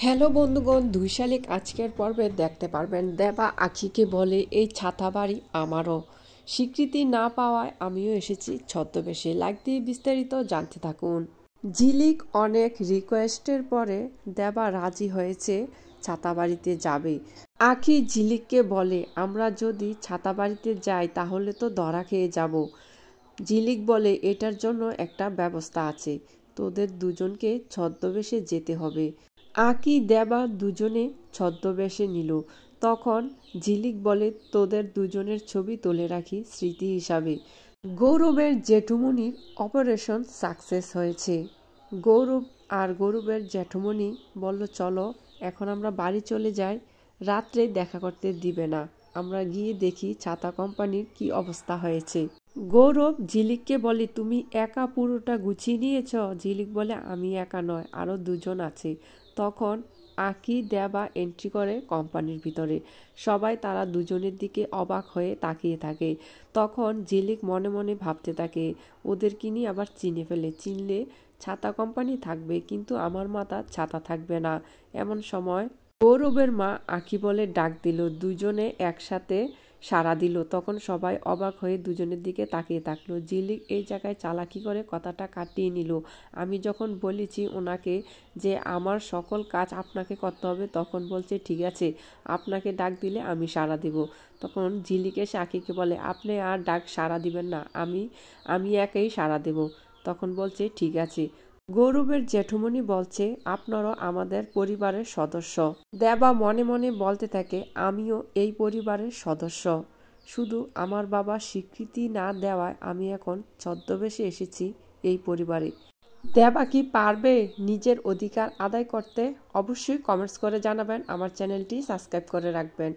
Hello বন্ধুগণ, ২ শালিক আজকের পর্বে দেখতে পারবেন দেবা আখিকে বলে এই ছাতা বাড়ি আমারও। স্বীকৃতি না পাওয়ায় আমিও এসেছি ছদ্মবেশে। লাইক দিয়ে বিস্তারিত জানতে থাকুন। ঝিলিক অনেক রিকোয়েস্টের পরে দেবা রাজি হয়েছে ছাতা বাড়িতে যাবে। আখি ঝিলিককে বলে আমরা যদি ছাতা বাড়িতে যাই তাহলে তো ধরা খেয়ে যাব। ঝিলিক বলে এটার জন্য একটা ব্যবস্থা আছে, তোদের দুজনকে ছদ্মবেশে যেতে হবে। আকি দেবা দুজনে ছদ্মবেশে নিল। তখন ঝিলিক বলে তোদের দুজনের ছবি তুলে রাখি স্মৃতি হিসাবে। গৌরবের জেঠুমনির অপারেশন সাকসেস হয়েছে। গৌরবের জেঠুমনি বলল চলো এখন আমরা বাড়ি চলে যাই, রাত্রে দেখা করতে দিবে না, আমরা গিয়ে দেখি ছাতা কোম্পানির কি অবস্থা হয়েছে। গৌরব ঝিলিককে বলে তুমি একা পুরোটা গুছিয়ে নিয়েছ? ঝিলিক বলে আমি একা নয়, আরও দুজন আছে। তখন আকি দেবা এন্ট্রি করে কোম্পানির ভিতরে। সবাই তারা দুজনের দিকে অবাক হয়ে তাকিয়ে থাকে। তখন ঝিলিক মনে মনে ভাবতে থাকে ওদেরকে নিয়ে আবার চিনে ফেলে, চিনলে ছাতা কোম্পানি থাকবে কিন্তু আমার মাথা ছাতা থাকবে না। এমন সময় গৌরবের মা আঁখি বলে ডাক দিল, দুজনে একসাথে সাড়া দিল। তখন সবাই অবাক হয়ে দুজনের দিকে তাকিয়ে থাকলো। ঝিলিক এই জায়গায় চালাকি করে কথাটা কাটিয়ে নিল। আমি যখন বলেছি ওনাকে যে আমার সকল কাজ আপনাকে করতে হবে, তখন বলছে ঠিক আছে আপনাকে ডাক দিলে আমি সাড়া দেব। তখন ঝিলিক এসে আঁখিকে বলে আপনি আর ডাক সাড়া দিবেন না, আমি একাই সাড়া দেব। তখন বলছে ঠিক আছে। গৌরবের জেঠুমনি বলছে আপনারও আমাদের পরিবারের সদস্য। দেবা মনে মনে বলতে থাকে আমিও এই পরিবারের সদস্য, শুধু আমার বাবা স্বীকৃতি না দেওয়ায় আমি এখন ছদ্মবেশে এসেছি এই পরিবারে। দেবা কি পারবে নিজের অধিকার আদায় করতে? অবশ্যই কমেন্টস করে জানাবেন। আমার চ্যানেলটি সাবস্ক্রাইব করে রাখবেন।